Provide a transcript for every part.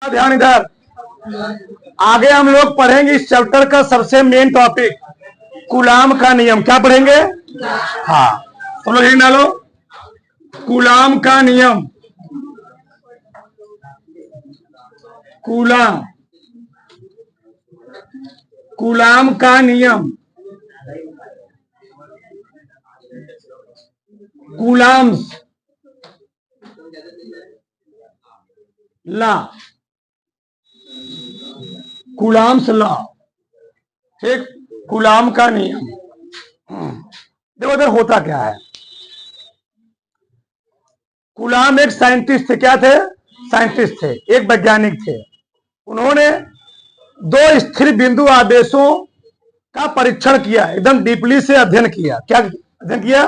ध्यान इधर। आगे हम लोग पढ़ेंगे इस चैप्टर का सबसे मेन टॉपिक कूलाम का नियम। क्या पढ़ेंगे? हाँ, तो लोग लिख डालो कूलाम का नियम। कूलाम, कूलाम का नियम, कूलाम्स लॉ, कूलाम्स लॉ। ठीक, कूलाम का नियम। देखो इधर होता क्या है। कूलाम एक साइंटिस्ट थे। क्या थे? साइंटिस्ट थे, एक वैज्ञानिक थे। उन्होंने दो स्थिर बिंदु आवेशों का परीक्षण किया, एकदम डीपली से अध्ययन किया। क्या अध्ययन किया?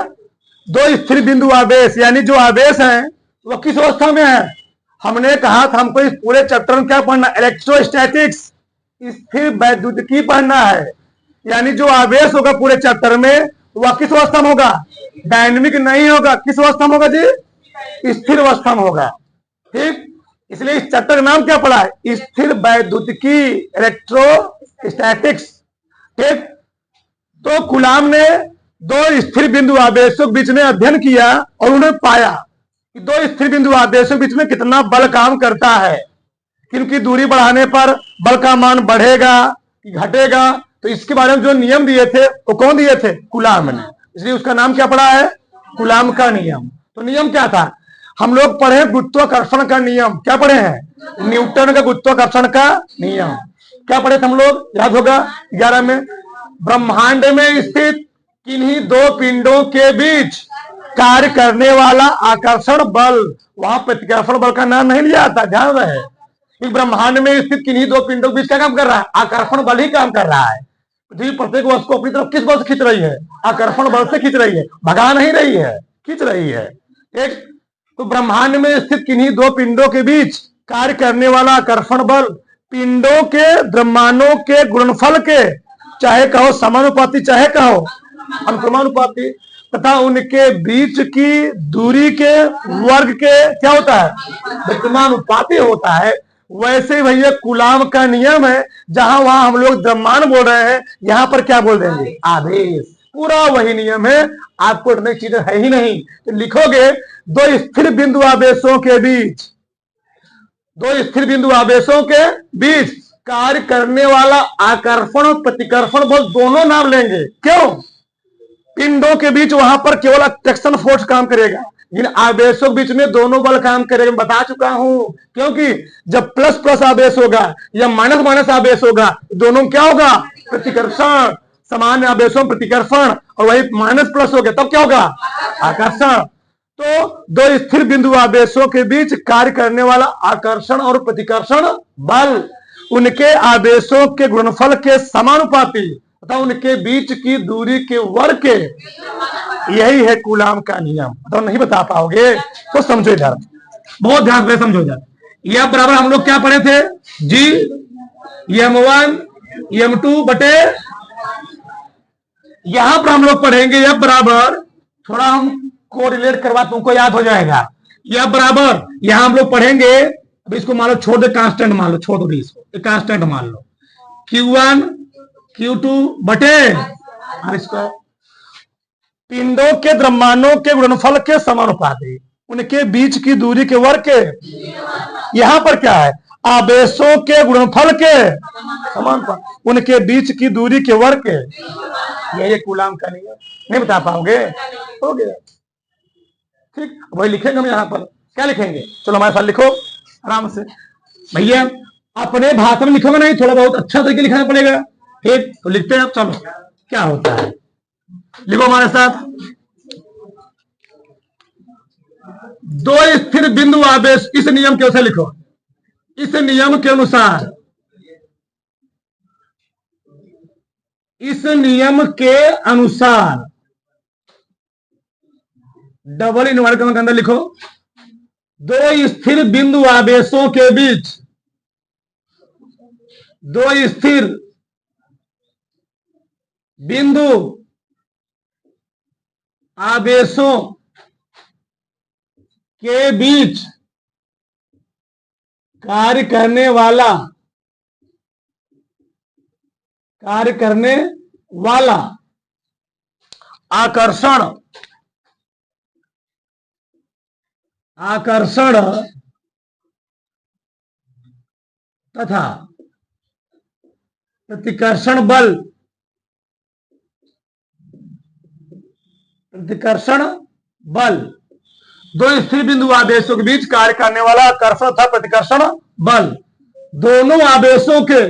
दो स्थिर बिंदु आवेश, यानी जो आवेश हैं वह किस अवस्था में है। हमने कहा था हमको इस पूरे चैप्टर में क्या पढ़ना? इलेक्ट्रोस्टैटिक्स, स्थिर वैद्युतिकी पढ़ना है। यानी जो आवेश होगा पूरे चैप्टर में वह किस अवस्था में होगा? डायनेमिक नहीं होगा। किस अवस्था में होगा जी? स्थिर अवस्था में होगा। ठीक, इसलिए इस चैप्टर का नाम क्या पड़ा है? स्थिर वैद्युतिकी, इलेक्ट्रोस्टैटिक्स। ठीक, तो कूलाम ने दो स्थिर बिंदु आवेशों के बीच में अध्ययन किया और उन्होंने पाया कि दो स्थिर बिंदु आवेशों के बीच में कितना बल काम करता है, किनकी दूरी बढ़ाने पर बल का मान बढ़ेगा कि घटेगा। तो इसके बारे में जो नियम दिए थे वो कौन दिए थे? कूलाम ने। इसलिए उसका नाम क्या पड़ा है? कूलाम का नियम। तो नियम क्या था? हम लोग पढ़े गुरुत्वाकर्षण का नियम। क्या पढ़े हैं? न्यूटन का गुरुत्वाकर्षण का नियम। क्या पढ़े थे हम लोग? याद होगा 11 में। ब्रह्मांड में स्थित किन्हीं दो पिंडों के बीच कार्य करने वाला आकर्षण बल, वहां प्रतिकर्षण बल का नाम नहीं लिया था, ध्यान रहे। ब्रह्मांड में स्थित किन्हीं दो पिंडों के बीच क्या काम कर रहा है? आकर्षण बल ही काम कर रहा है। पृथ्वी प्रत्येक वस्तु को अपनी तरफ किस बल से खींच रही है? आकर्षण बल से खींच रही है, भगा नहीं रही है, खींच रही है। एक तो ब्रह्मांड में स्थित किन्हीं दो पिंडों के बीच कार्य करने वाला आकर्षण बल पिंडों के द्रव्यमानों के गुणनफल के, चाहे कहो समानुपाती चाहे कहो अनुक्रमानुपाती, तथा उनके बीच की दूरी के वर्ग के क्या होता है? विक्रमानुपाती होता है। वैसे ही भैया कूलाम का नियम है। जहां वहां हम लोग द्रव्यमान बोल रहे हैं, यहां पर क्या बोल देंगे? आवेश। पूरा वही नियम है, आपको नई चीजें है ही नहीं। तो लिखोगे दो स्थिर बिंदु आवेशों के बीच, दो स्थिर बिंदु आवेशों के बीच कार्य करने वाला आकर्षण और प्रतिकर्षण बल दोनों नाम लेंगे। क्यों? पिंडों के बीच वहां पर केवल अट्रैक्शन फोर्स काम करेगा, इन आवेशों के बीच में दोनों बल काम करेगा। बता चुका हूं, क्योंकि जब प्लस प्लस आवेश होगा या माइनस माइनस आवेश होगा, दोनों क्या होगा? प्रतिकर्षण। सामान्य आवेशों प्रतिकर्षण, और वही माइनस प्लस हो गया तब क्या होगा? आकर्षण। तो दो स्थिर बिंदु आवेशों के बीच कार्य करने वाला आकर्षण और प्रतिकर्षण बल उनके आवेशों के गुणनफल के समानुपाती तथा उनके बीच की दूरी के वर्ग के, यही है कूलाम का नियम। तो नहीं बता पाओगे तो समझो इधर, बहुत ध्यान से समझो इधर। यह बराबर हम लोग क्या पढ़े थे जी? m1 m2 बटे, यहां पर हम लोग पढ़ेंगे यह बराबर, थोड़ा हम को रिलेट करवा तुमको याद हो जाएगा। यह बराबर यहां हम लोग पढ़ेंगे। अब इसको मान लो छोड़ दे, कांस्टेंट मान लो, छोड़ दो इसको, कांस्टेंट मान लो। Q1 Q2 बटे, और इसको पिंडों के द्रव्यमानों के गुणनफल के समानुपाती उनके बीच की दूरी के वर्ग के, यहां पर क्या है? आवेशों के गुणनफल के समानुपाती उनके बीच की दूरी के वर्ग के, यही कूलाम का नियम। नहीं बता पाओगे? हो गया। ठीक, वही लिखेंगे हम यहां पर। क्या लिखेंगे? चलो हमारे साथ लिखो आराम से भैया। अपने भाषा में लिखोगे नहीं, थोड़ा बहुत अच्छा तरीके लिखना पड़ेगा। ठीक, तो लिखते हैं। चलो क्या होता है, लिखो हमारे साथ। दो स्थिर बिंदु आवेश, इस नियम के अनुसार लिखो, इस नियम के अनुसार, इस नियम के अनुसार डबल इनवर्ट के अंदर लिखो, दो स्थिर बिंदु आवेशों के बीच, दो स्थिर बिंदु आवेशों के बीच कार्य करने वाला आकर्षण तथा प्रतिकर्षण बल दो स्थिर बिंदु आवेशों के बीच कार्य करने वाला आकर्षण तथा प्रतिकर्षण बल, दोनों आवेशों के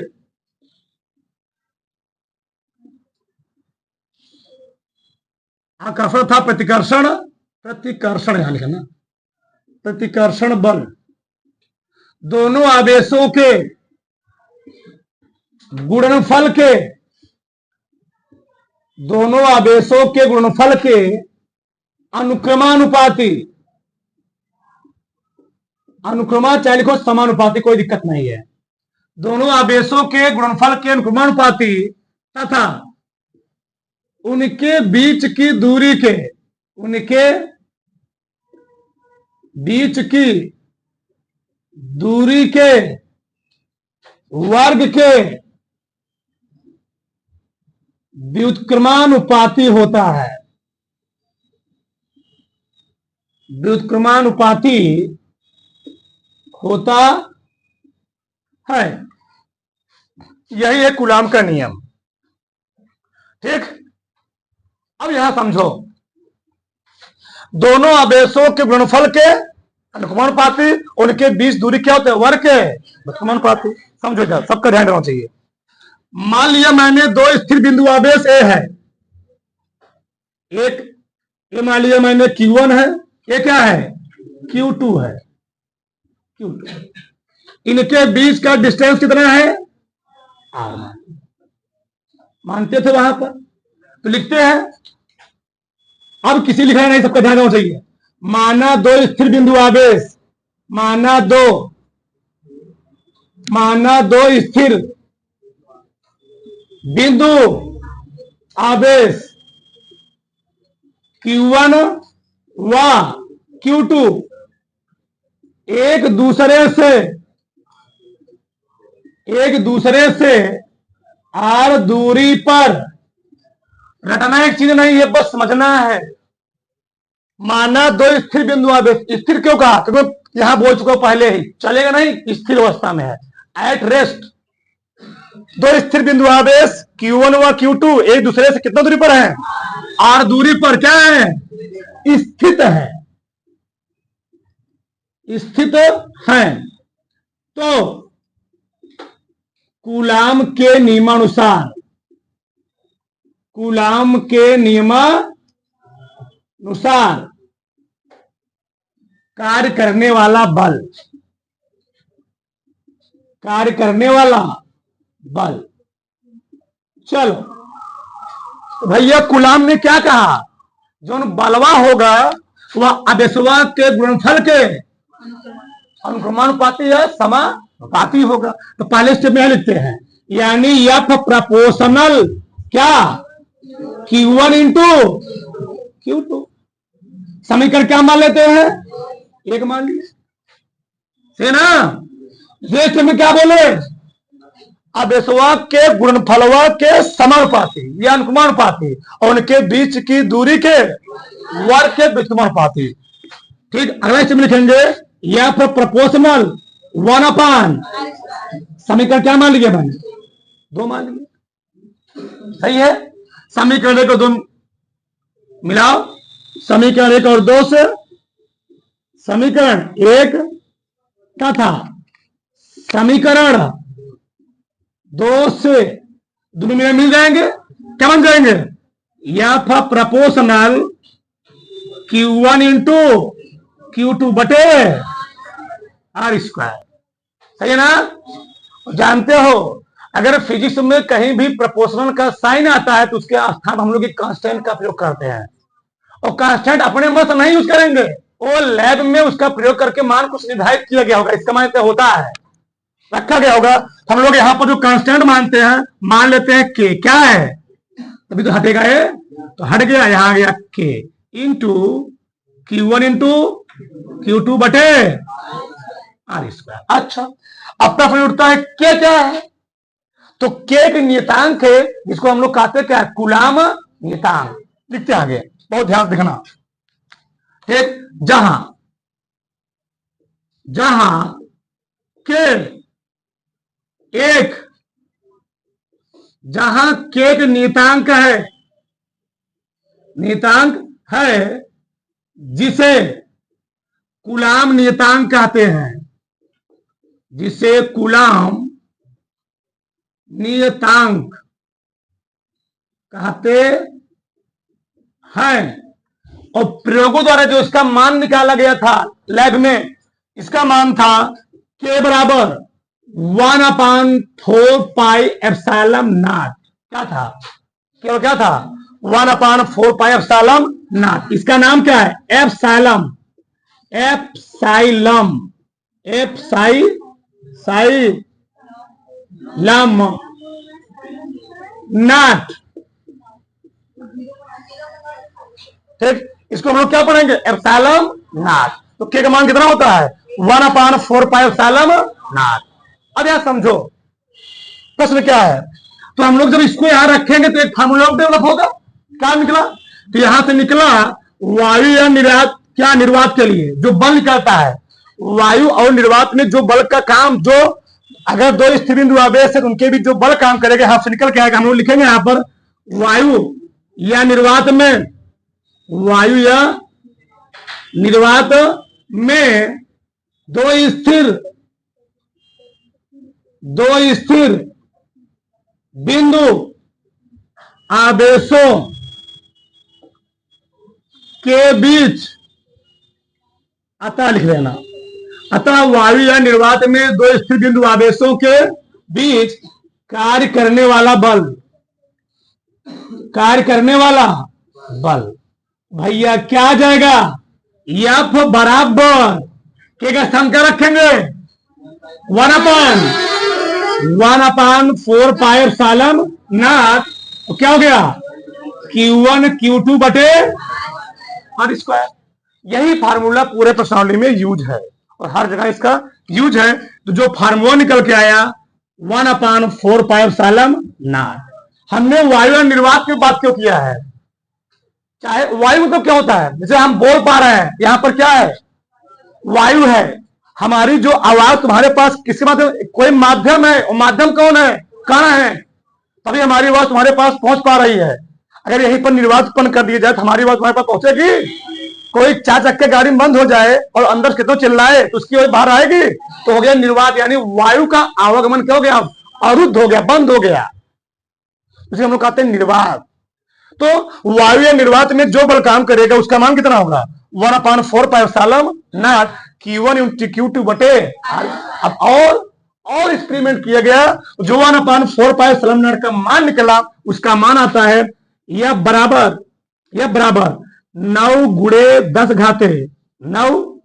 आकर्षण तथा प्रतिकर्षण यहां लिखा ना, प्रतिकर्षण बल, दोनों आवेशों के गुणनफल के अनुक्रमा चाहे लिखो समानुपाती, कोई दिक्कत नहीं है। दोनों आवेशों के गुणनफल के अनुक्रमानुपाती तथा उनके बीच की दूरी के वर्ग के व्युत्क्रमानुपाती होता है। यही है कूलाम का नियम। ठीक, अब यहां समझो, दोनों आवेशों के गुणनफल के अनुक्रमानुपाती, उनके बीच दूरी क्या होता है, वर्ग के व्युत्क्रमानुपाती। समझो, क्या सबका ध्यान रखना चाहिए। मान लिया मैंने दो स्थिर बिंदु आवेश ए है, एक ये मान लिया मैंने Q1 है, ये क्या है Q2 है। इनके बीच का डिस्टेंस कितना है R। मानते थे वहां पर, तो लिखते हैं। अब किसी लिखना नहीं, सबका ध्यान रखना चाहिए। माना दो स्थिर बिंदु आवेश, माना दो स्थिर बिंदु आवेश Q1 व Q2 एक दूसरे से R दूरी पर, रटना एक चीज नहीं है, बस समझना है। माना दो स्थिर बिंदु आवेश, स्थिर क्यों कहा, क्योंकि यहां बोल चुका पहले ही, चलेगा नहीं, स्थिर अवस्था में है, एट रेस्ट। दो स्थिर बिंदु आवेश Q1 व Q2 एक दूसरे से कितना दूरी पर है, R दूरी पर क्या है, स्थित है। तो कूलाम के नियमानुसार कार्य करने वाला बल, चलो तो भैया कूलाम ने क्या कहा, जो बलवा होगा वह आवेशवा के गुणनफल के अनुक्रमानुपाती या समानुपाती होगा। तो पहले स्टेप में लिखते हैं, यानी F प्रोपोर्शनल क्या Q1 इंटू Q2। समीकरण क्या मान लेते हैं, एक मान लीजिए से ना। ये स्टेप में क्या बोले, आवेशवा के गुणनफलवा के समानुपाती या अनुक्रमानुपाती और उनके बीच की दूरी के वर्ग के व्युत्क्रमानुपाती। ठीक, अगला स्टेप में लिखेंगे F प्रोपोर्शनल 1/, समीकरण क्या मान लीजिए मैंने, 2 मान लीजिए, सही है। समीकरण 1 और 2 मिलाओ, समीकरण 1 और 2 से समीकरण 1 तथा समीकरण 2 से दोनों में मिल जाएंगे, क्या बन जाएंगे, F proportional Q1 into Q2 बटे R स्क्वायर। सही है ना। जानते हो अगर फिजिक्स में कहीं भी प्रोपोर्शनल का साइन आता है तो उसके स्थान हम लोग कांस्टेंट का प्रयोग करते हैं, और कांस्टेंट अपने मत नहीं यूज करेंगे, वो लैब में उसका प्रयोग करके मान कुछ निर्धारित किया गया होगा, इसका मतलब होता है रखा गया होगा। हम लोग यहाँ पर जो कांस्टेंट मानते हैं, मान लेते हैं के क्या है, तभी तो हटेगा ये, तो हट गया, यहां गया के इंटू Q1 इंटू Q2 बटे R स्क्वायर। अच्छा, अब प्रश्न उठता है के क्या है? तो के एक नियतांक है जिसको हम लोग कहते हैं क्या? कूलाम नियतांक। लिखते आगे, बहुत ध्यान से देखना। ठीक, जहां जहां के एक जहां के एक नियतांक है जिसे कूलाम नियतांक कहते हैं, जिसे कूलाम नियतांक कहते हैं। और प्रयोगों द्वारा जो इसका मान निकाला गया था लैब में, इसका मान था के बराबर 1/4 पाई एप्सिलॉन नॉट। क्या था? केवल क्या था? 1/4 पाई एप्सिलॉन नॉट। इसका नाम क्या है? Epsilon not. ठीक, इसको हम लोग क्या पढ़ेंगे? Epsilon not. तो के का मान कितना होता है? 1/4 पाई एप्सिलॉन नॉट। अब यहां समझो प्रश्न क्या है। तो हम लोग जब इसको यहां रखेंगे तो एक फार्मूला डेवलप होगा। क्या निकला? तो यहां से निकला वायु या निर्वात के लिए जो बल निकलता है, वायु और निर्वात में जो बल का काम, जो अगर दो स्थिर बिंदु आवेश है उनके बीच जो बल काम करेगा, यहां से निकल के आएगा। हम लोग लिखेंगे यहां पर वायु या निर्वात में दो स्थिर बिंदु आवेशों के बीच, अतः लिख लेना, अतः वायु या निर्वात में दो स्थिर बिंदु आवेशों के बीच कार्य करने वाला बल भैया क्या आ जाएगा? एफ बराबर के का स्थान क्या रखेंगे? 1/4 पाई एप्सिलॉन नॉट। तो क्या हो गया? Q1 Q2 बटे आर स्क्वायर। यही फार्मूला पूरे प्रश्नावली में यूज है और हर जगह इसका यूज है। तो जो फार्मूला निकल के आया 1/4 पाई एप्सिलॉन नॉट। हमने वायु और निर्वात की बात क्यों किया है? चाहे वायु मतलब क्या होता है? जैसे हम बोल पा रहे हैं, यहां पर क्या है? वायु है। हमारी जो आवाज तुम्हारे पास किसके माध्यम? कोई माध्यम है, और माध्यम कौन है? कण है। तभी हमारी आवाज तुम्हारे पास पहुंच पा रही है। अगर यहीं पर निर्वात उत्पन्न कर दिया जाए तो हमारी आवाज तुम्हारे पास पहुंचेगी? कोई 4 चक्के गाड़ी बंद हो जाए और अंदर कितना चिल्लाए तो उसकी आवाज बाहर आएगी? तो हो गया निर्वात, यानी वायु का आवागमन क्या हो गया? अवरुद्ध हो गया, बंद हो गया। इसे हम लोग कहते हैं निर्वात। तो वायु या निर्वात में जो बल काम करेगा उसका मान कितना होगा? 1/4 pi epsilon not Q1 × Q2 बटे। अब और एक्सपेरिमेंट किया गया, जो 1/4 पाई एप्सिलॉन नॉट का मान निकला, उसका मान आता है यह बराबर 9 × 10 घाते 9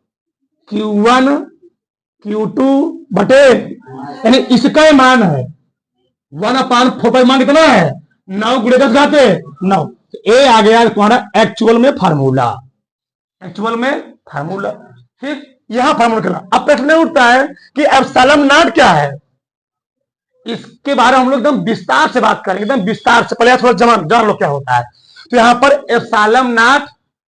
Q1 Q2 बटे, यानी इसका मान है 1/4 पाई। मान कितना है? 9 × 10 घाते 9। तो ए आ गया तुम्हारा एक्चुअल में फार्मूला। ठीक, यहां फार्मूला निकला। अब प्रश्न उठता है कि एप्सिलॉन नॉट क्या है? इसके बारे में हम लोग एकदम विस्तार से बात करेंगे, एकदम विस्तार से। पहले थोड़ा जान लो क्या होता है। तो यहां पर एप्सिलॉन नॉट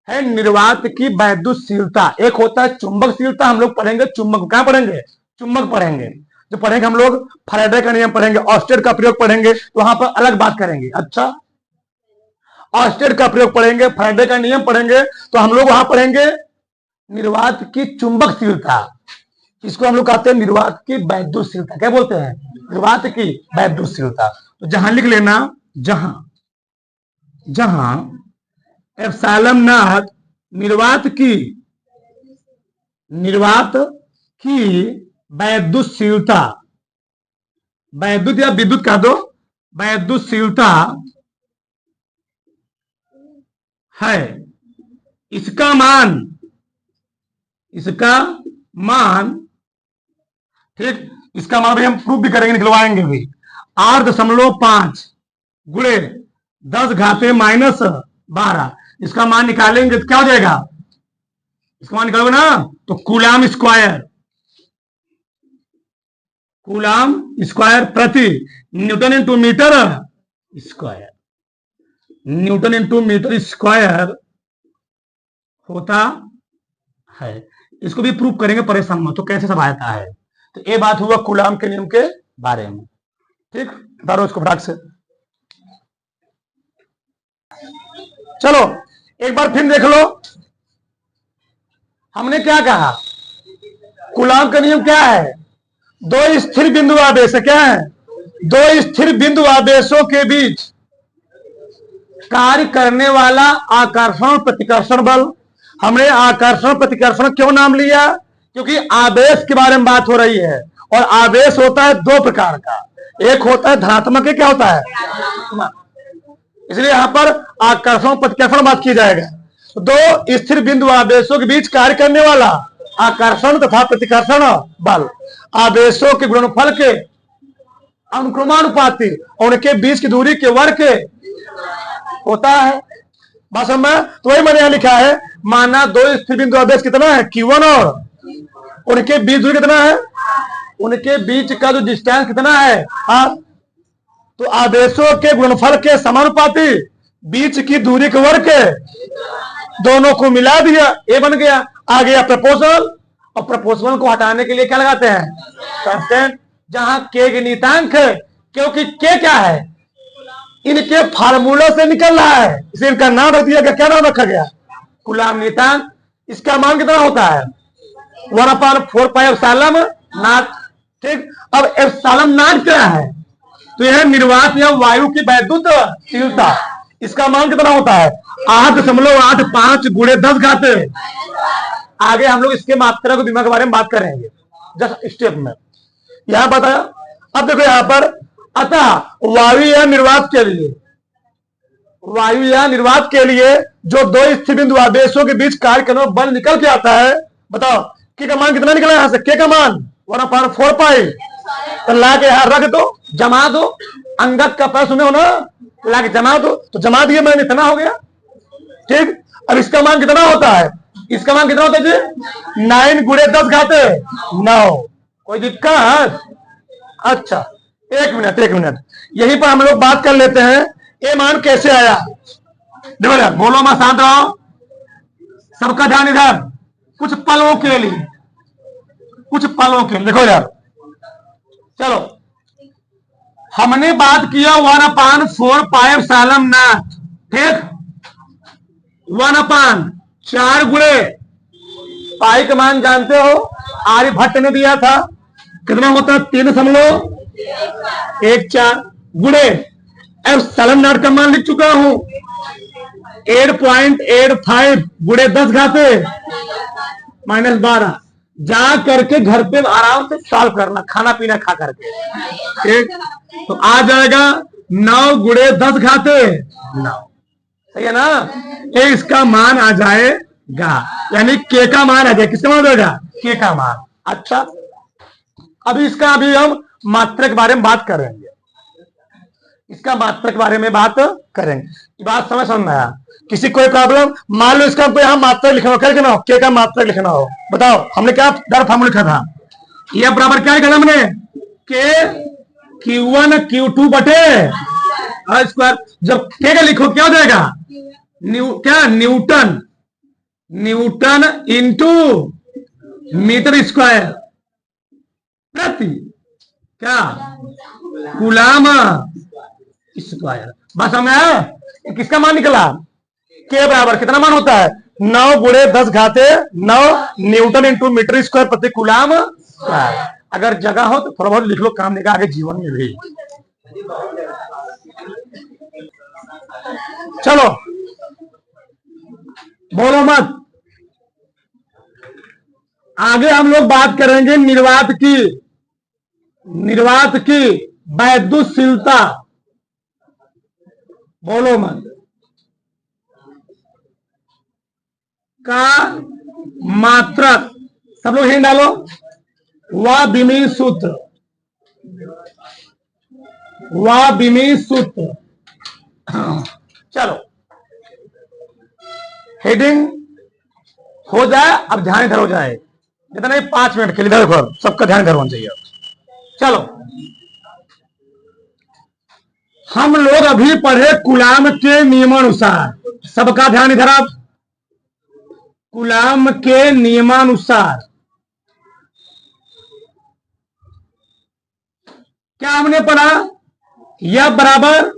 है निर्वात की वैद्युतशीलता। एक होता है चुंबकशीलता, हम लोग पढ़ेंगे चुंबक। कहां पढ़ेंगे? चुंबक पढ़ेंगे। जो पढ़ेंगे हम लोग फैराडे का नियम पढ़ेंगे, ऑस्टेड का प्रयोग पढ़ेंगे, तो वहां पर अलग बात करेंगे। अच्छा, ऑस्टेड का प्रयोग पढ़ेंगे, फैराडे का नियम पढ़ेंगे, तो हम लोग वहां पढ़ेंगे निर्वात की चुंबकशीलता। इसको हम लोग कहते हैं निर्वात की वैद्युतशीलता। क्या बोलते हैं? निर्वात की वैद्युतशीलता। तो जहां लिख लेना, जहां एप्सिलॉन नॉट निर्वात की वैद्युतशीलता, वैद्युत या विद्युत कह दो, वैद्युतशीलता है। इसका मान ठीक, इसका मान भी हम प्रूफ भी करेंगे, निकलवाएंगे भी। 8.5 गुणे 10 घाते -12। इसका मान निकालेंगे तो क्या हो जाएगा? इसका मान निकालोगे ना तो कूलाम कूलाम स्क्वायर प्रति newton into metre square, newton into metre square होता है। इसको भी प्रूव करेंगे, परेशान मत, तो कैसे सब आता है। तो ये बात हुआ कूलाम के नियम के बारे में। ठीक, बता इसको फटाक से। चलो एक बार फिर देख लो, हमने क्या कहा, कूलाम का नियम क्या है, दो स्थिर बिंदु आवेश है, क्या है, दो स्थिर बिंदु आवेशों के बीच कार्य करने वाला आकर्षण प्रतिकर्षण बल। हमने आकर्षण प्रतिकर्षण क्यों नाम लिया, क्योंकि आवेश के बारे में बात हो रही है, और आवेश होता है दो प्रकार का, एक होता है धनात्मक, क्या होता है, इसलिए यहां पर आकर्षण प्रतिकर्षण बात की जाएगा। दो स्थिर बिंदु आवेशों के बीच कार्य करने वाला आकर्षण तथा प्रतिकर्षण बल आवेशों के गुणनफल के अनुक्रमानुपाती उनके बीच की दूरी के वर्ग के होता है। बात समझ में? तो वही मैंने यहां लिखा है, माना दो स्थिर बिंदु आवेश कितना है Q1 और उनके बीच दूरी कितना है, उनके बीच का जो डिस्टेंस कितना है R, तो आवेशों के गुणनफल के समानुपाती बीच की दूरी के वर्ग के दोनों को मिला दिया, ए बन गया। आ गया प्रपोर्शनल, और प्रपोर्शनल को हटाने के लिए क्या लगाते हैं, कांस्टेंट, जहां के नियतांक है, क्योंकि के क्या है, इनके फार्मूला से निकल रहा है, इसे इनका नाम रख दिया गया। क्या नाम रखा गया, कूलाम नियतांक। इसका मान कितना होता है 1/4πε0। ठीक, अब एप्सिलॉन नॉट क्या है, तो यह निर्वात या वायु की वैद्युतशीलता, इसका मान कितना होता है 8.85 गुणे 10 घाते। आगे हम लोग इसके मात्रा को बीमा के बारे में बात करेंगे जस्ट स्टेप में, यहां बताया। अब देखो यहां पर, अतः वायु या निर्वात के लिए, वायु या निर्वात के लिए जो दो स्थिर बिंदु आवेशों के बीच कार्य करने वाला बल निकल के आता है, बताओ के का मान कितना निकला यहां से, के का मान 1/4π, तो ला के यहां रख दो, जमा दो, अंगक का पैर सुने हो ना, ला के जमा दो, तो जमा दिए मैंने, इतना हो गया। ठीक, अब इसका मान कितना होता है, इसका मान कितना होता है जी 9 गुणे 10 घाते 9। कोई दिक्कत? अच्छा एक मिनट, यहीं पर हम लोग बात कर लेते हैं, ये मान कैसे आया। देखो यार, बोलो मैं शांत रहो, सबका ध्यान इधर, कुछ पलों के लिए, कुछ पलों के लिए देखो यार। चलो हमने बात किया 1/4πε0, ठीक, 1/4 गुणे पाई का मान जानते हो, आर्यभट्ट ने दिया था, कितना होता है 3.14 गुणे एप्सिलॉन नॉट का मान लिख चुका हूं 8.85 गुणे 10 घाते -12। जा करके घर पे आराम से सॉल्व करना, खाना पीना खा करके, ठीक, तो आ जाएगा 9 गुणे 10 घाते 9, सही है ना। ये इसका मान आ जाएगा, यानी के का मान आ जाएगा, किसका मान आएगा, के का मान। अच्छा, अभी इसका अभी हम मात्रा के बारे में बात करेंगे, इसका मात्रा के बारे में बात करेंगे। बात समझ में आया? किसी कोई प्रॉब्लम? मान लो इसका कोई यहाँ मात्रा लिखना हो, क्या लिखना हो, के का मात्रा लिखना हो, बताओ हमने क्या दर फार्मूला लिखा था, ये बराबर क्या लिखा था हमने, के Q1 Q2 बटे स्क्वायर। जब के का लिखो क्या हो जाएगा, क्या newton, newton into metre square प्रति क्या कूलाम स्क्वायर। बस हमें किसका मान निकला, के बराबर कितना मान होता है 9 गुणे 10 घाते 9 न्यूटन इंटू मीटर स्क्वायर प्रति कूलाम स्क्वायर। अगर जगह हो तो थोड़ा बहुत लिख लो, काम देगा आगे जीवन में भी। चलो बोलो मत, आगे हम लोग बात करेंगे निर्वात की, निर्वात की वैद्युतशीलता। बोलो मत का मात्रक, सब लोग हिंट डालो, वह बिमी सूत्र, वह बिमी सूत्र। चलो हेडिंग हो जाए, अब ध्यान इधर हो जाए, जितना 5 मिनट के लिए देखो, सबका ध्यान इधर होना चाहिए। चलो, हम लोग अभी पढ़े कूलाम के नियमानुसार, सबका ध्यान इधर आप, कूलाम के नियमानुसार क्या हमने पढ़ा, यह बराबर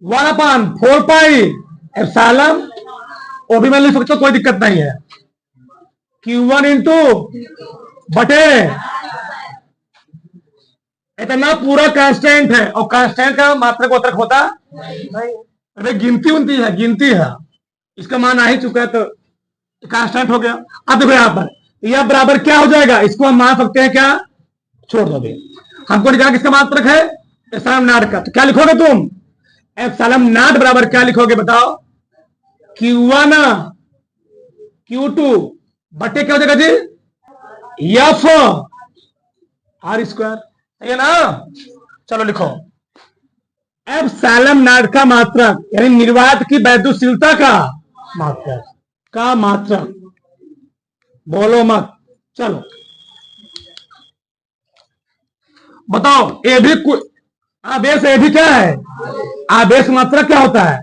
1/4 एप्सिलॉन, वो भी मैं लिख सकता हूं, कोई दिक्कत नहीं है, Q1 इंटू बटे इतना पूरा कांस्टेंट है, और कांस्टेंट का मात्रक उतरक होता नहीं, अरे गिनती उनती है, गिनती है, इसका मान आ ही चुका है तो कांस्टेंट हो गया। अब देखो यहां पर यह बराबर क्या हो जाएगा, इसको हम मान सकते हैं क्या, छोड़ दो, हमको निकाला किसका मात्रक है, एप्सिलॉन नॉट का, तो क्या लिखोगे तुम, एप्सिलॉन नॉट बराबर क्या लिखोगे बताओ, Q1 Q2 बटे क्या हो जाएगा जी, एफ आर स्क्वायर, सही है ना। चलो लिखो, एप्सिलॉन नॉट का मात्रक यानी निर्वात की वैद्युतशीलता का मात्रक, बोलो मत, चलो बताओ, ए भी आवेश, ए भी क्या है, आवेश मात्रक क्या होता है,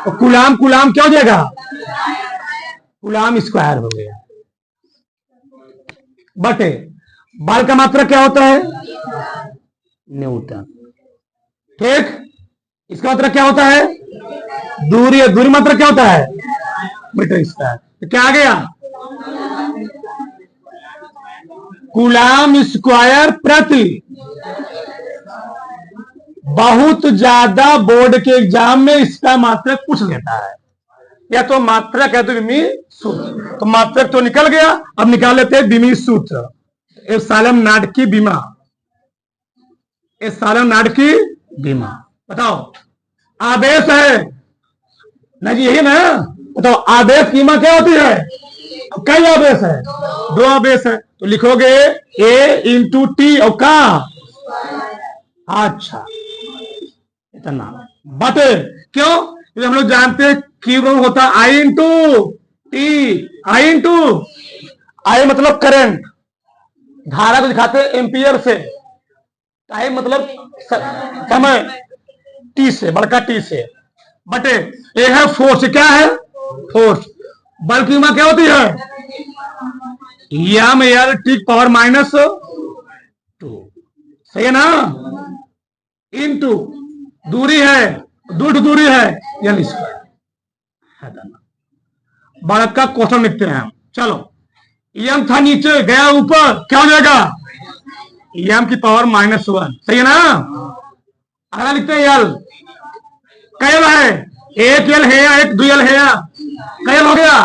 तो कूलाम क्या हो जाएगा, कूलाम स्क्वायर हो गया, बटे बल का मात्रक क्या होता है, न्यूटन, ठीक, इसका मात्रक क्या होता है, दूरी, दूरी मात्रक क्या होता है, मीटर स्क्वायर, तो क्या आ गया, कूलाम स्क्वायर प्रति, बहुत ज्यादा बोर्ड के एग्जाम में इसका मात्रक पूछ लेता है, या तो मात्रक है तो विमी सूत्र, तो मात्रक तो निकल गया, अब निकाल लेते हैं विमी सूत्र, एप्सिलॉन नॉट की बीमा, एप्सिलॉन नॉट की बीमा, बताओ आवेश है ना जी, यही ना, बताओ आवेश की बीमा क्या होती है, कई आवेश है, 2 आवेश है, तो लिखोगे A इंटू टी और का, अच्छा इतना, बटे क्यों, हम लोग जानते हैं Q होता है I इंटू टी, आई मतलब करंट, धारा को दिखाते हैं एम्पियर से, टाइम मतलब समय, टी से, बड़का टी से, बटे ये है फोर्स, क्या है फोर्स, बल की क्या होती है, एम एल टी पावर -2, सही है ना, इनटू दूरी है, दूरी है एल स्क्वायर, बड़का क्वेश्चन लिखते हैं हम, चलो एम था नीचे गया ऊपर, क्या हो जाएगा, एम की पावर -1, सही है ना, अगला लिखते हैं एल, कैल है, एक एल है या एक 2 एल है या, कैल हो गया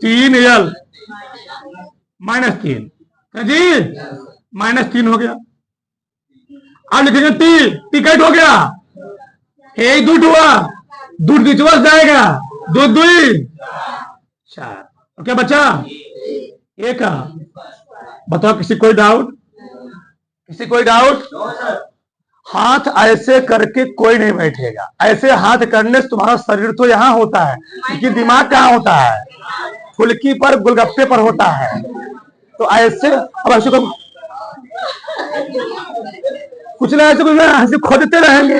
3 एल -3 जी, -3 हो गया, अब लिखेंगे टी कैट हो गया, एक दूध हुआ, दूध निचवस जाएगा, 2 2 4, और क्या बचा एक, बताओ किसी कोई डाउट, हाथ ऐसे करके कोई नहीं बैठेगा, ऐसे हाथ करने से तुम्हारा शरीर तो यहां होता है, लेकिन दिमाग कहां होता है, फुल्की पर गोलगप्पे पर होता है, तो ऐसे, अब ऐसे कुछ ना ऐसे खोदते रहेंगे,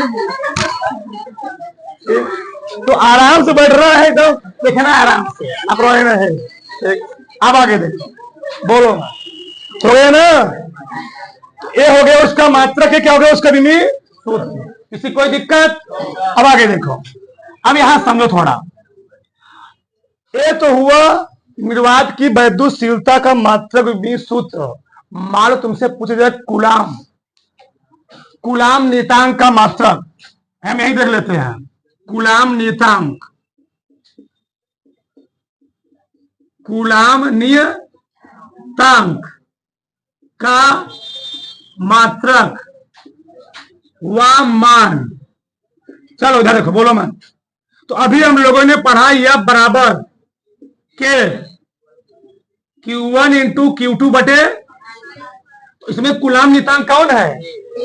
तो आराम से बैठ रहा है, तो देखना आराम से, आप रोए ना है, अब आगे देखो, बोलो हो गया ना, ये हो गया उसका मात्रक, क्या हो गया उसका विमी सूत्र, किसी कोई दिक्कत, अब आगे देखो, अब यहां समझो थोड़ा, ये तो हुआ निर्वात की वैद्युतशीलता का मात्रक विमी सूत्र, मान लो तुमसे पूछे जाए कूलाम नियतांक का मात्रक, हम यही देख लेते हैं, कूलाम नियतांक, कूलाम नियतांक का मात्रक व मान, चलो इधर देखो, बोलो मान, तो अभी हम लोगों ने पढ़ा यह बराबर के Q1 इंटू Q2 बटे, तो इसमें कूलाम नियतांक कौन है,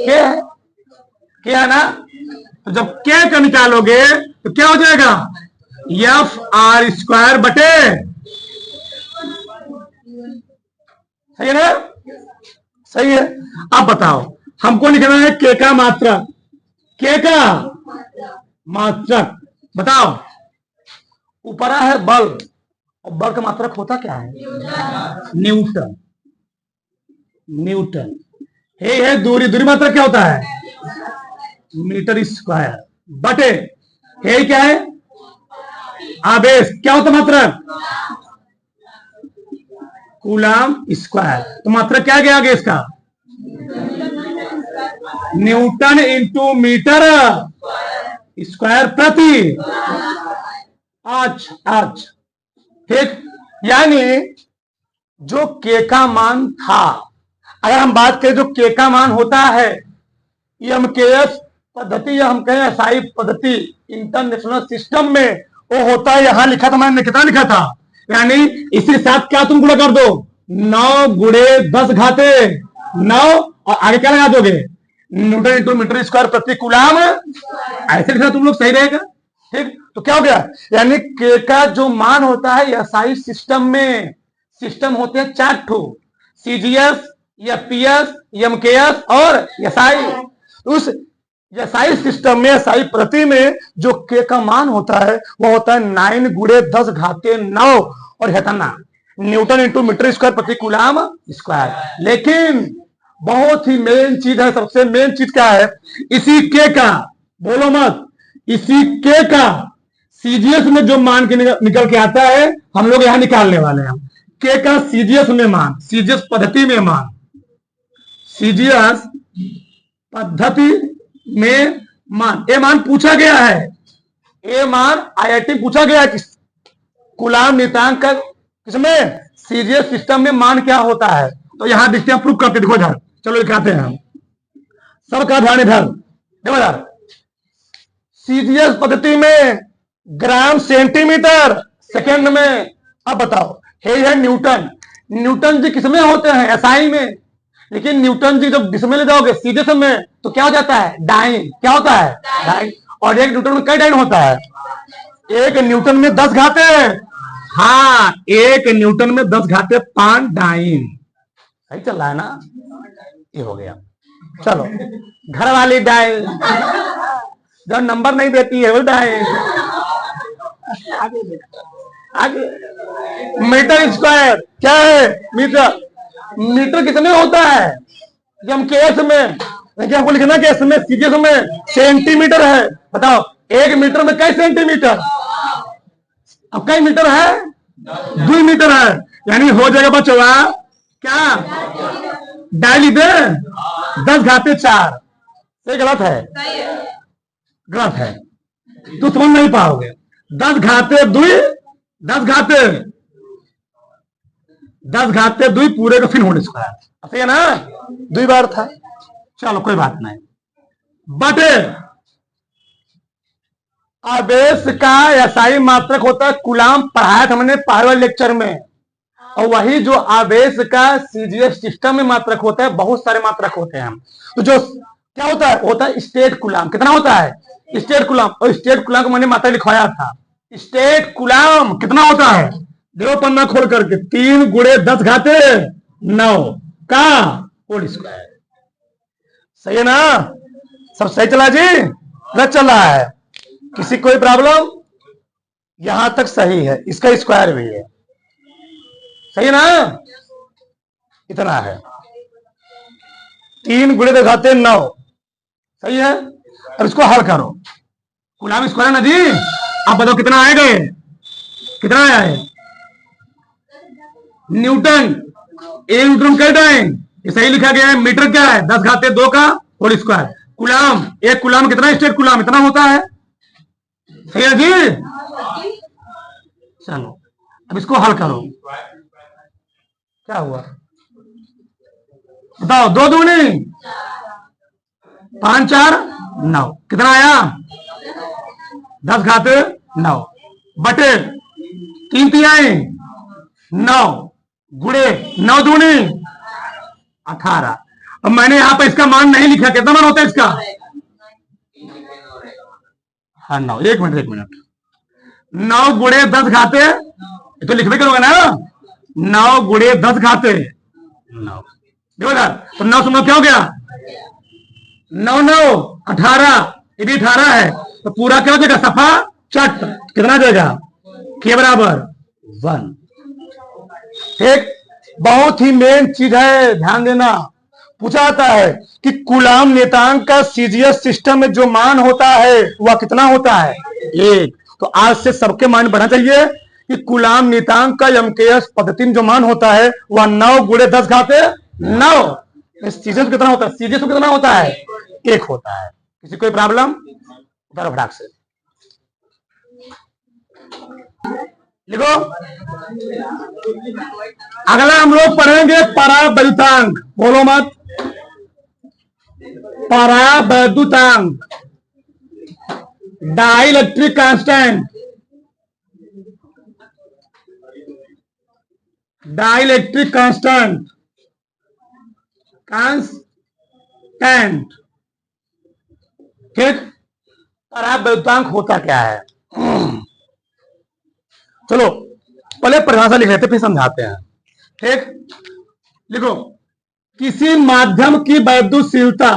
के है ना, तो जब के का निकालोगे तो क्या हो जाएगा, एफ आर स्क्वायर बटे, सही है ना, सही है। अब बताओ हमको लिखना है के का मात्रक, के का मात्रक। बताओ ऊपर है बल, और बल का मात्रक होता क्या है? न्यूटन। न्यूटन है दूरी, दूरी मात्रक क्या होता है? मीटर स्क्वायर बटे है क्या है? आवेश क्या होता मात्रक? Coulomb square. तो मात्रक क्या गया आगे इसका? न्यूटन इंटू मीटर स्क्वायर प्रति। आज ठीक, यानी जो के का मान था, अगर हम बात करें जो के का मान होता है एमकेएस पद्धति या हम कहें एसआई पद्धति इंटरनेशनल सिस्टम में, वो होता है यहां लिखा था, मैंने कितना लिखा था, यानी इसके साथ क्या तुम गुणा कर दो, 9 गुणे 10 घाते 9 और आगे क्या लगा दोगे? न्यूटन इंटू मीटर स्क्वायर प्रति कूलाम। ऐसे लिखना तुम लोग सही रहेगा। ठीक, तो क्या हो गया, यानी के का जो मान होता है एसआई सिस्टम में, सिस्टम होते हैं 4 ठो, सीजीएस, एफपीएस, एमकेएस और एसआई। उस एसआई सिस्टम में एसआई प्रति में जो के का मान होता है वो होता है 9 गुणे 10 घाते 9 और हेतना न्यूटन इंटू मीटर स्क्वायर प्रति कूलाम स्क्वायर। लेकिन बहुत ही मेन चीज है, सबसे मेन चीज क्या है, इसी के का, बोलो मत, इसी के का सीजीएस में जो मान के निकल के आता है हम लोग यहां निकालने वाले हैं। के का सीजीएस में मान, सीजीएस पद्धति में मान, सीजीएस पद्धति में मान, ये मान पूछा गया है, ये मान आईआईटी पूछा गया है कूलाम नियतांक का किसमें, सीजीएस सिस्टम में मान क्या होता है। तो यहां देखते हैं, प्रूव करके देखो इधर, चलो दिखाते हैं हम, सबका ध्यान इधर देखो इधर। सीजीएस पद्धति में ग्राम सेंटीमीटर सेकंड में। अब बताओ है न्यूटन, न्यूटन जी किसमें होते हैं? एसआई में। लेकिन न्यूटन जी जब डिसमें ले जाओगे सीजीएस में तो क्या हो जाता है? डाइन। क्या होता है? डाइन। और एक न्यूटन में कई डाइन होता है? एक न्यूटन में 10 घाते, हाँ, एक न्यूटन में 10 घाते 5 डाइन। सही चल रहा है ना? ये हो गया। चलो घर वाली डाइन जब नंबर नहीं देती है वो डाइन। आगे मीटर स्क्वायर क्या है? मीटर, मीटर कितने होता है? एमकेएस में, लेकिन हमको लिखना कि इसमें सीजीएस में सेंटीमीटर है। बताओ एक मीटर में कई सेंटीमीटर? अब कई मीटर है? 2 मीटर है, यानी हो जाएगा बचवा क्या? डाली दे 10 घाते 4। ये गलत है, गलत है, तू समझ नहीं पाओगे। 10 घाते 2, 10 घाते 2 पूरे का फिर होने स्क्वायर, सही है ना? 2 बार था, चलो कोई बात नहीं। बटे आवेश का एसआई मात्रक होता है कूलाम, पढ़ाया था हमने पहले लेक्चर में। और वही जो आवेश का सीजीएस सिस्टम में मात्रक होता है, बहुत सारे मात्रक होते हैं। तो जो क्या होता है? होता है स्टेट कूलाम। कितना होता है? State coulomb. और स्टेट कूलाम को मैंने मात्रा लिखवाया था। स्टेट कूलाम कितना होता है? देखो पन्ना खोल करके, 3 गुणे 10 घाते 9 का होल स्क्वायर। सही है ना? सब सही चला जी? गलत चल रहा है? किसी कोई प्रॉब्लम? यहां तक सही है, इसका स्क्वायर भी है, सही है ना? इतना है, 3 गुणे 10 घाते 9, सही है? अब इसको हल करो, कूलाम स्क्वायर ना जी। आप बताओ कितना आएगा? कितना आया है? न्यूटन, एक न्यूटन का डाइन, ये सही लिखा गया है। मीटर क्या है? 10 घाते 2 का होल स्क्वायर। कूलाम, एक कूलाम कितना? स्टेट कूलाम इतना होता है, सही है जी? चलो अब इसको हल करो, क्या हुआ बताओ? 2 दूनी 5 4 9, कितना आया? 10 घाते 9 बटे 3 तिहाई 9 गुणे 9 दूनी 18। अब मैंने यहां पर इसका मान नहीं लिखा, कितना मान होता है इसका? हाँ 9, 1 मिनट 9 गुणे 10 घाते, तो लिखने करोगे ना, 9 गुणे 10 घाते 9, देखो यार, तो 9 से 9 क्या हो गया? 9 9 18, ये भी 18 है, तो पूरा क्या हो जाएगा? सफा चट। कितना देगा? के बराबर 1। ठीक, बहुत ही मेन चीज है, ध्यान देना। पूछा जाता है कि कूलाम नेतांक का सीजीएस सिस्टम में जो मान होता है वह कितना होता है? 1। तो आज से सबके माइंड बढ़ना चाहिए कि कूलाम नेतांक का एमकेएस पद्धति में जो मान होता है वह 9 गुणे 10 घाते 9। सीजीएस कितना होता है? सीजीएस कितना होता है? 1 होता है। किसी कोई प्रॉब्लम? उतारो फटाक से, लिखो। अगला हम लोग पढ़ेंगे परावैद्युतांक। बोलो मत। परावैद्युतांक, dielectric constant, dielectric constant, constant. ठीक, परावैद्युतांक होता क्या है? चलो पहले परिभाषा लिख लेते फिर समझाते हैं। ठीक, लिखो। किसी माध्यम की वैद्युतशीलता,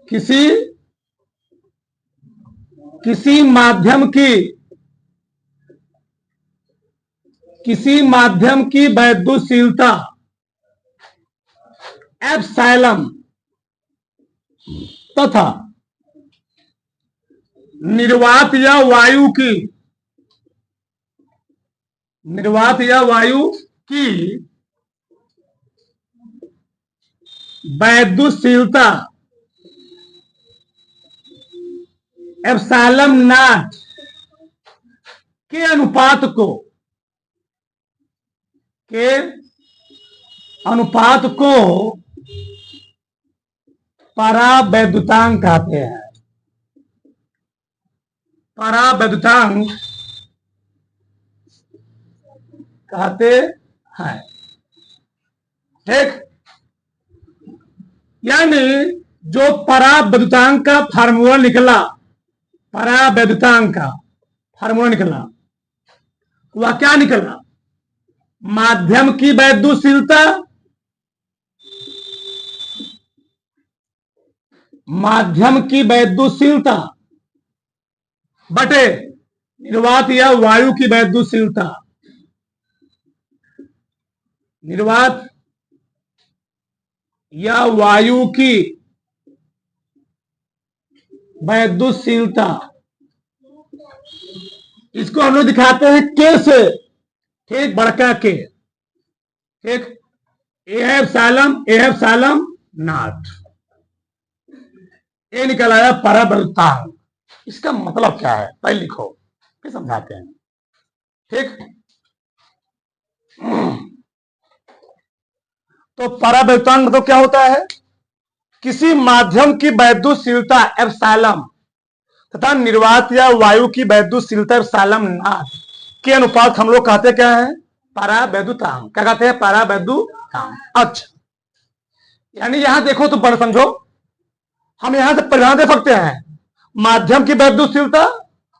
किसी माध्यम की वैद्युतशीलता एप्सिलॉन तथा निर्वात या वायु की वैद्युतशीलता एप्सिलॉन नॉट के अनुपात को परावैद्युतांक कहते हैं। परावैद्युतांक कहते हैं। ठीक, यानी जो परावैद्युतांक का फार्मूला निकला, परावैद्युतांक का फार्मूला निकला, वह क्या निकला? माध्यम की वैद्युतशीलता, बटे निर्वात या वायु की वैद्युतशीलता, निर्वात या वायु की वैद्युतशीलता। इसको हम लोग दिखाते हैं के से। ठीक, बड़का के। ठीक, एप्सिलॉन नॉट, ये निकल आया परावैद्युतांक। इसका मतलब क्या है पहले लिखो फिर समझाते हैं। ठीक, तो परावैद्युतांक मतलब क्या होता है? किसी माध्यम की वैद्युतशीलता एप्सिलॉन तथा निर्वात या वायु की वैद्युतशीलता एप्सिलॉन नॉट के अनुपात हम लोग कहते क्या है? परावैद्युतांक। क्या कहते हैं? परावैद्युतांक। अच्छा, यानी यहां देखो तो बड़ा समझो, हम यहां से परिभाषा दे सकते हैं। माध्यम की वैद्युतशीलता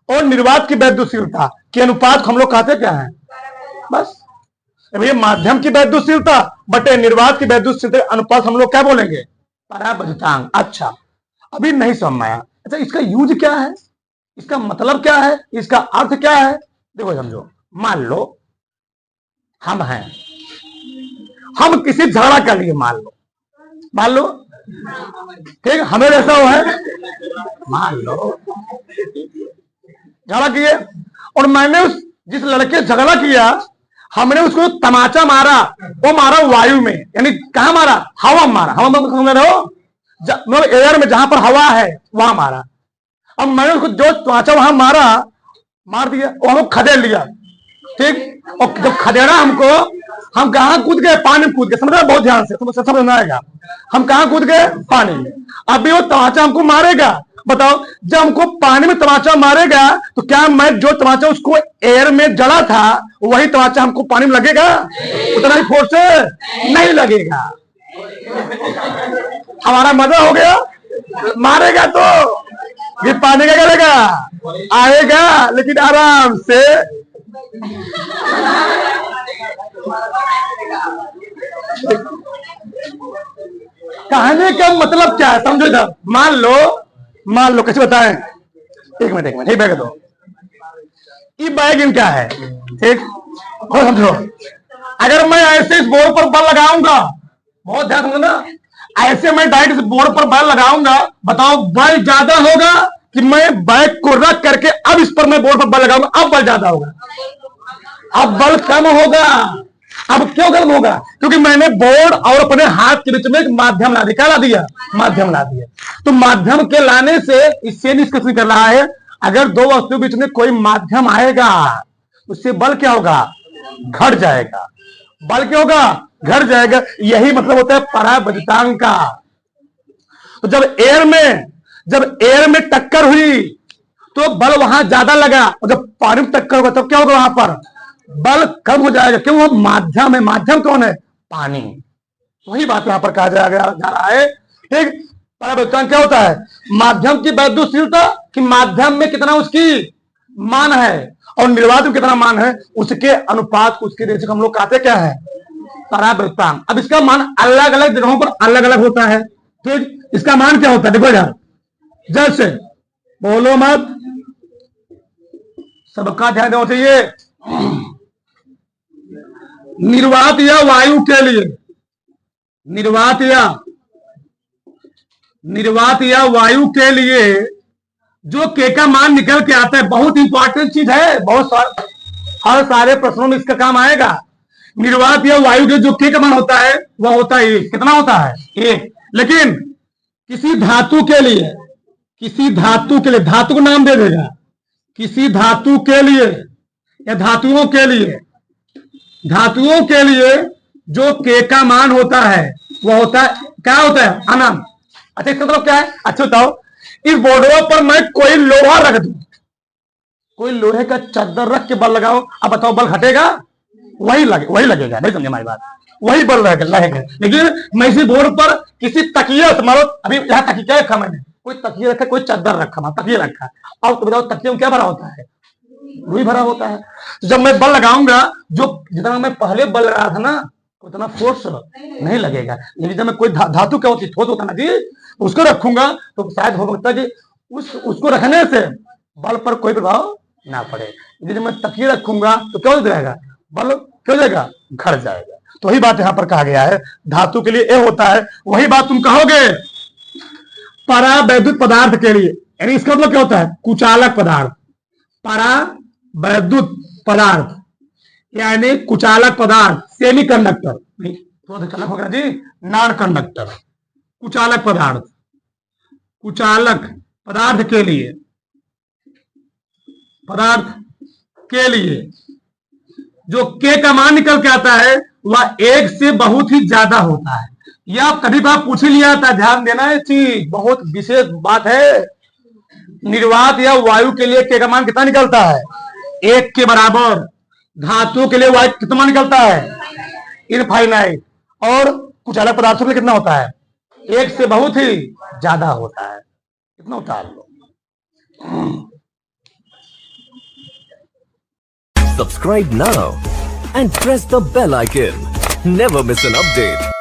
और निर्वात की वैद्युतशीलता के अनुपात हम लोग कहते क्या है? बस भैया, माध्यम की वैद्युतशीलता बटे निर्वात की वैद्युतशीलता अनुपात हम लोग क्या बोलेंगे? परावैद्युतांक। अच्छा, अभी नहीं समझ में आया। अच्छा, इसका यूज क्या है? इसका मतलब क्या है? इसका अर्थ क्या है? देखो समझो। मान लो हम हैं, हम किसी झगड़ा कर लिए, मान लो, ठीक, हमें ऐसा हो है, मान लो झगड़ा किए और मैंने उस जिस लड़के से झगड़ा किया हमने उसको तमाचा मारा, वो मारा वायु में, यानी कहां मारा? हवा मारा। हवा में रहो, एयर में जहां पर हवा है वहां मारा। अब मैंने उसको जो तमाचा वहां मार दिया, वो हमको खदेड़ लिया। ठीक, और जब खदेड़ा हमको, हम कहां कूद गए? पानी में कूद गए। समझ रहे? बहुत ध्यान से समझना आएगा। हम कहां कूद गए? पानी में। अभी वो तमाचा हमको मारेगा। बताओ, जब हमको पानी में तमाचा मारेगा तो क्या मैं जो तमाचा उसको एयर में जड़ा था वही तमाचा हमको पानी में लगेगा? उतना ही फोर्स से नहीं लगेगा। हमारा मजा हो गया। मारेगा तो ये पानी का करेगा, आएगा लेकिन आराम से कहने का मतलब क्या है समझो इधर। मान लो कैसे बताएं, एक मिनट ये बैग दो, ये बैग इन क्या है, ठीक और समझो। अगर मैं ऐसे इस बोर्ड पर बल लगाऊंगा, बहुत ध्यान समझो ना, ऐसे मैं डायरेक्ट इस बोर्ड पर बल लगाऊंगा, बताओ बल ज्यादा होगा कि मैं बैग को रख करके अब इस पर मैं बोर्ड पर बल लगाऊंगा, अब बल ज्यादा होगा, अब बल कम होगा। अब क्यों कम होगा? क्योंकि मैंने बोर्ड और अपने हाथ के बीच में एक माध्यम ला दिया। क्या ला दिया? माध्यम ला दिया। तो माध्यम के लाने से इससे डिस्कशन कर रहा है, अगर दो वस्तुओं के बीच में कोई माध्यम आएगा उससे बल क्या होगा? घट जाएगा। बल क्या होगा? घट जाएगा। यही मतलब होता है परावैद्युतांक का। तो जब एयर में टक्कर हुई तो बल वहां ज्यादा लगा, और जब पानी में टक्कर होगा तब क्या होगा? वहां पर बल कम हो जाएगा। क्यों? वो माध्यम है। माध्यम कौन है? पानी। वही बात यहां पर कहा जा रहा है। ठीक, परावैद्युतांक क्या होता है? माध्यम की वैद्युतशीलता कि माध्यम में कितना उसकी मान है और निर्वात में कितना मान है, उसके अनुपात उसके रेशियो को हम लोग कहते क्या है? परावैद्युतांक। अब इसका मान अलग अलग जगहों पर अलग अलग होता है। ठीक, इसका मान क्या होता है? देखो यार, जैसे बोलो मत, सबका ध्यान देना चाहिए। निर्वात या वायु के लिए, निर्वात या वायु के लिए जो के का मान निकल के आता है, बहुत इंपॉर्टेंट चीज है, हर सारे प्रश्नों में इसका काम आएगा। निर्वात या वायु के जो के का मान होता है वह होता है 1। कितना होता है? 1। लेकिन किसी धातु के लिए, धातु को नाम दे देगा, किसी धातु के लिए या धातुओं के लिए जो के का मान होता है वह होता है, क्या होता है? अनंत। अच्छा, इसका मतलब क्या है? अच्छा बताओ, इस बोर्डों पर मैं कोई लोहा रख दूं, कोई लोहे का चद्दर रख के बल लगाओ, अब बताओ बल घटेगा? वही लगेगा। नहीं समझे हमारी बात? वही बल लगेगा। लेकिन मैं इसी बोर्ड पर किसी तकिया से, मानो अभी यहाँ तकिया रखा मैंने, कोई तकिया रखा, कोई चद्दर रखा, तकिया रखा, अब तो बताओ तकिया में क्या भरा होता है? रुई भरा होता है। तो जब मैं बल लगाऊंगा, जो जितना मैं पहले बल लगा था ना उतना फोर्स नहीं लगेगा। लेकिन जब मैं कोई धातु क्या होती ठोस होता ना जी, उसको रखूंगा तो शायद हो सकता है कि उसको रखने से बल पर कोई प्रभाव ना पड़े। यदि मैं तकिया रखूंगा तो क्या हो जाएगा? बल क्यों जाएगा? घट जाएगा। तो वही बात यहां पर कहा गया है, धातु के लिए ए होता है। वही बात तुम कहोगे परावैद्युत पदार्थ के लिए, यानी इसका मतलब क्या होता है? कुचालक पदार्थ। परावैद्युत पदार्थ यानी कुचालक पदार्थ, सेमी कंडक्टर नहीं, थोड़ा सा हो गया जी, नॉन कंडक्टर। कुचालक पदार्थ के लिए जो के का मान निकल के आता है वह 1 से बहुत ही ज्यादा होता है। यह कभी बार पूछ ही लिया था, ध्यान देना है चीज, बहुत विशेष बात है। निर्वात या वायु के लिए के का मान कितना निकलता है? 1 के बराबर। धातु के लिए वायु कितना निकलता है? इनफाइनाइट। और कुचालक पदार्थों के लिए कितना होता है? 1 से बहुत ही ज्यादा होता है। कितना होता है? Subscribe now and press the bell icon. Never miss an update.